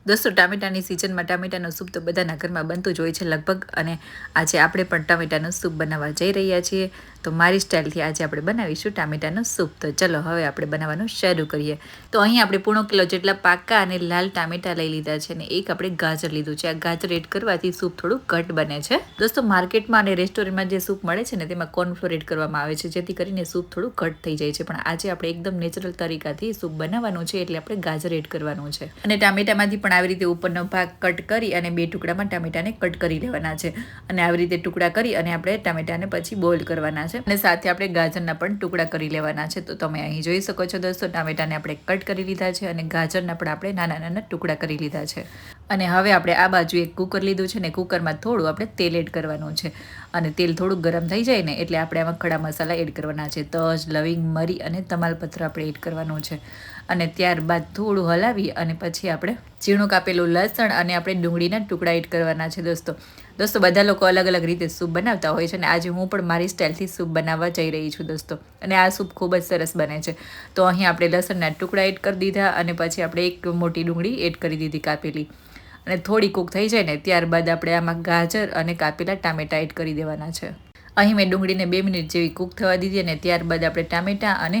दोस्तों टामेटानी सीजन में टामेटानो सूप तो बधाना घरमां बनतुं ज होय छे लगभग। अने आजे आपणे पण टामेटानो सूप बनाववा जई रह्या छीए। तो मारी स्टाइलथी आज आपणे बनावीशुं टामेटानो सूप। तो चलो हवे आपणे बनाववानुं शरू करीए। तो अहीं आपणे पूणो किलो जेटला पाका अने लाल टामेटा लई लीधा छे अने एक आपणे गाजर लीधुं छे। आ गाजर एड करवाथी सूप थोडुं घट बने छे। दोस्तों मार्केटमां अने रेस्टोरंटमां जे सूप मळे छे ने तेमां कॉर्नफ्लोर एड करवामां आवे छे जेथी करीने सूप थोडुं घट थई जाय छे। पण आजे आपणे एकदम नेचरल तरीकाथी सूप बनाववानुं छे એટલે આપણે ગાજર એડ કરવાનું છે અને ટામેટામાંથી પણ આવી રીતે ઉપરનો ભાગ કટ કરી અને બે ટુકડામાં ટામેટાને કટ કરી લેવાના છે અને આવી રીતે ટુકડા કરી અને આપણે ટામેટાને પછી બોઇલ કરવાના છે અને સાથે આપણે ગાજરના પણ ટુકડા કરી લેવાના છે। તો તમે અહીં જોઈ શકો છો દોસ્તો ટામેટાને આપણે કટ કરી લીધા છે અને ગાજરના પણ આપણે નાના નાના ટુકડા કરી લીધા છે। અને હવે આપણે આ બાજુ એક કુકર લીધું છે ને કુકરમાં થોડું આપણે તેલ એડ કરવાનું છે અને તેલ થોડું ગરમ થઈ જાય ને એટલે આપણે આમાં ખડા મસાલા એડ કરવાના છે। તજ, લવિંગ, મરી અને તમાલપત્ર આપણે એડ કરવાનું છે અને ત્યારબાદ થોડું હલાવી અને પછી આપણે ઝીણું કાપેલું લસણ અને આપણે ડુંગળીના ટુકડા એડ કરવાના છે। दोस्तों બધા લોકો અલગ અલગ રીતે સૂપ બનાવતા હોય છે અને આજે હું પણ મારી સ્ટાઇલથી સૂપ બનાવવા જઈ રહી છું દોસ્તો। અને આ સૂપ ખૂબ જ સરસ બને છે। તો અહીં આપણે લસણના ટુકડા એડ કરી દીધા અને પછી આપણે એક મોટી ડુંગળી એડ કરી દીધી કાપેલી અને થોડી કૂક થઈ જાય ને ત્યારબાદ આપણે આમાં ગાજર અને કાપેલા ટામેટા એડ કરી દેવાના છે। અહીં મેં ડુંગળીને 2 મિનિટ જેવી કૂક થવા દીધી અને ત્યારબાદ આપણે ટામેટા અને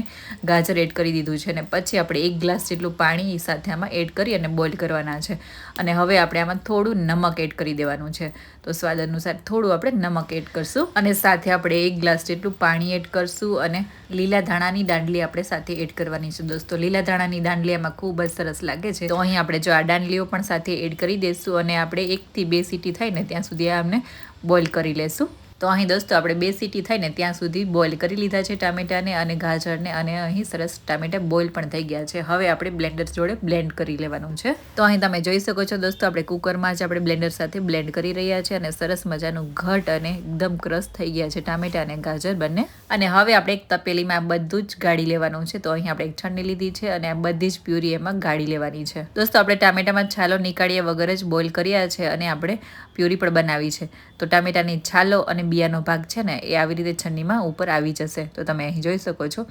ગાજર એડ કરી દીધું છે અને પછી આપણે 1 ગ્લાસ જેટલું પાણી સાથે આમાં એડ કરી અને બોઇલ કરવાના છે અને હવે આપણે આમાં થોડું નમક એડ કરી દેવાનું છે। તો સ્વાદ અનુસાર થોડું આપણે નમક એડ કરશું અને સાથે આપણે 1 ગ્લાસ જેટલું પાણી એડ કરશું અને લીલા ધાણાની દાંડલી આપણે સાથે એડ કરવાની છે દોસ્તો। લીલા ધાણાની દાંડલી આમાં ખૂબ જ સરસ લાગે છે। તો અહીં આપણે જો આ દાંડલીઓ પણ સાથે એડ કરી દઈશું અને આપણે 1 થી 2 સીટી થાય ને ત્યાં સુધી આમને બોઇલ કરી લેશું। તો અહીં દોસ્તો આપણે 2 સીટી થાય ને ત્યાં સુધી બોઇલ કરી લીધા છે ટામેટાને અને ગાજરને અને અહીં સરસ ટામેટા બોઇલ પણ થઈ ગયા છે। હવે આપણે બ્લેન્ડર જોડે બ્લેન્ડ કરી લેવાનું છે। તો અહીં તમે જોઈ શકો છો દોસ્તો આપણે કુકરમાં જ આપણે બ્લેન્ડર સાથે બ્લેન્ડ કરી રહ્યા છે અને સરસ મજાનું ઘટ અને એકદમ ક્રશ થઈ ગયા છે ટામેટા અને ગાજર બંને। અને હવે આપણે એક તપેલીમાં બધું જ ગાળી લેવાનું છે। તો અહીં આપણે એક છણની લીધી છે અને આ બધી જ પ્યુરી એમાં ગાળી લેવાની છે। દોસ્તો આપણે ટામેટામાં છાલો નીકાળ્યા વગર જ બોઇલ કર્યા છે અને આપણે પ્યુરી પણ બનાવી છે। તો ટામેટાની છાલો અને બિયાનો ભાગ છે ને એ આવી રીતે છન્નીમાં ઉપર આવી જશે। તો તમે અહીં જોઈ શકો છો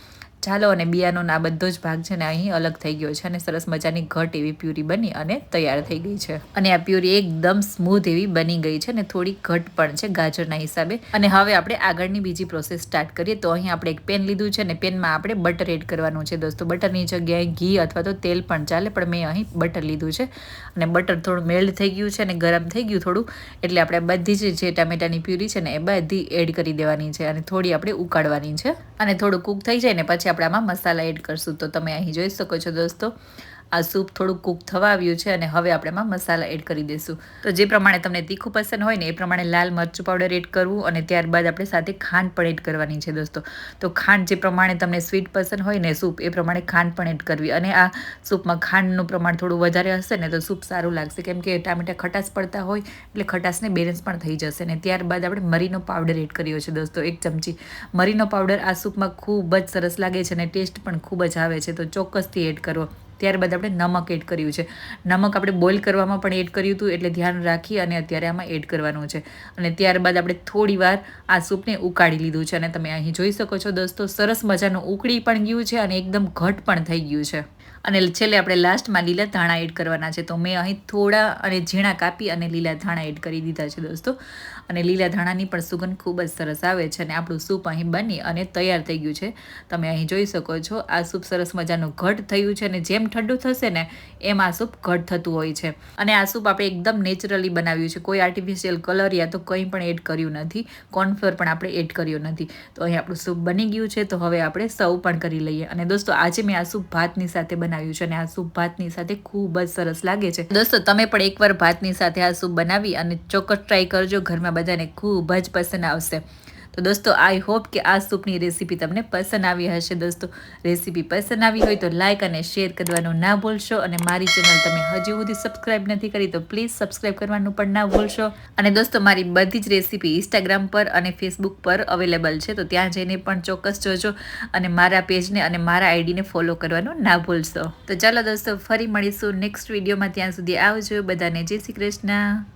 છાલો અને બિયાનો આ બધો જ ભાગ છે ને અહીં અલગ થઈ ગયો છે અને સરસ મજાની ઘટ એવી પ્યુરી બની અને તૈયાર થઈ ગઈ છે અને આ પ્યુરી એકદમ સ્મૂથ એવી બની ગઈ છે અને થોડી ઘટ પણ છે ગાજરના હિસાબે। અને હવે આપણે આગળની બીજી પ્રોસેસ સ્ટાર્ટ કરીએ। તો અહીં આપણે એક પેન લીધું છે અને પેનમાં આપણે બટર એડ કરવાનું છે દોસ્તો। બટરની જગ્યાએ ઘી અથવા તો તેલ પણ ચાલે પણ મેં અહીં બટર લીધું છે અને બટર થોડું મેલ્ટ થઈ ગયું છે અને ગરમ થઈ ગયું થોડું એટલે આપણે બધી જ જે ટામેટાની પ્યુરી છે ને એ બધી એડ કરી દેવાની છે અને થોડી આપણે ઉકાળવાની છે અને થોડું કૂક થઈ જાય ને પછી આપણે આમાં મસાલા એડ કરશું। તો તમે અહીં જોઈ શકો છો દોસ્તો આ સૂપ થોડું કૂક થવા આવ્યું છે અને હવે આપણે એમાં મસાલા એડ કરી દઈશું। તો જે પ્રમાણે તમને તીખું પસંદ હોય ને એ પ્રમાણે લાલ મરચું પાવડર એડ કરવું અને ત્યારબાદ આપણે સાથે ખાંડ પણ એડ કરવાની છે દોસ્તો। તો ખાંડ જે પ્રમાણે તમને સ્વીટ પસંદ હોય ને સૂપ એ પ્રમાણે ખાંડ પણ એડ કરવી અને આ સૂપમાં ખાંડનું પ્રમાણ થોડું વધારે હશે ને તો સૂપ સારું લાગશે કેમ કે ટામેટા ખટાશ પડતા હોય એટલે ખટાશને બેલેન્સ પણ થઈ જશે। અને ત્યારબાદ આપણે મરીનો પાવડર એડ કર્યો છે દોસ્તો 1 ચમચી મરીનો પાવડર આ સૂપમાં ખૂબ જ સરસ લાગે છે અને ટેસ્ટ પણ ખૂબ જ આવે છે તો ચોક્કસથી એડ કરવો। ત્યારબાદ આપણે નમક એડ કર્યું છે। નમક આપણે બોઇલ કરવામાં પણ એડ કર્યું હતું એટલે ધ્યાન રાખી અને અત્યારે આમાં એડ કરવાનું છે અને ત્યારબાદ આપણે થોડી વાર આ સૂપને ઉકાળી લીધું છે અને તમે અહીં જોઈ શકો છો દોસ્તો સરસ મજાનું ઉકળી પણ ગયું છે અને એકદમ ઘટ પણ થઈ ગયું છે। અને છેલ્લે આપણે લાસ્ટમાં લીલા ધાણા એડ કરવાના છે। તો મેં અહીં થોડા અને ઝીણા કાપી અને લીલા ધાણા એડ કરી દીધા છે દોસ્તો અને લીલા ધાણાની પણ સુગંધ ખૂબ જ સરસ આવે છે અને આપણું સૂપ અહીં બની અને તૈયાર થઈ ગયું છે। તમે અહીં જોઈ શકો છો આ સૂપ સરસ મજાનું ઘટ થયું છે અને જેમ ઠંડુ થશે ને એમ આ સૂપ ઘટ થતું હોય છે અને આ સૂપ આપણે એકદમ નેચરલી બનાવ્યું છે। કોઈ આર્ટિફિશિયલ કલર યા તો કંઈ પણ એડ કર્યું નથી કોર્નફ્લોર પણ આપણે એડ કર્યો નથી। તો અહીં આપણું સૂપ બની ગયું છે તો હવે આપણે સર્વ પણ કરી લઈએ। અને દોસ્તો આજે મેં આ સૂપ ભાતની સાથે બનાવ્યું છે અને આ સૂપ ભાતની સાથે ખૂબ જ સરસ લાગે છે। દોસ્તો તમે પણ એકવાર ભાતની સાથે આ સૂપ બનાવી અને ચોક્કસ ટ્રાય કરજો ઘરમાં બધાને ખૂબ જ પસંદ આવશે। તો દોસ્તો આઈ હોપ કે આ સૂપની રેસીપી તમને પસંદ આવી હશે। દોસ્તો રેસીપી પસંદ આવી હોય તો લાઇક અને શેર કરવાનું ના ભૂલશો અને મારી ચેનલ તમે હજી સુધી સબસ્ક્રાઇબ નથી કરી તો પ્લીઝ સબસ્ક્રાઇબ કરવાનું પણ ના ભૂલશો। અને દોસ્તો મારી બધી જ રેસીપી ઇન્સ્ટાગ્રામ પર અને ફેસબુક પર અવેલેબલ છે તો ત્યાં જઈને પણ ચોક્કસ જોજો અને મારા પેજને અને મારા આઈડીને ફોલો કરવાનું ના ભૂલશો। તો ચાલો દોસ્તો ફરી મળીશું નેક્સ્ટ વિડીયોમાં। ત્યાં સુધી આવજો બધાને જય શ્રી કૃષ્ણ।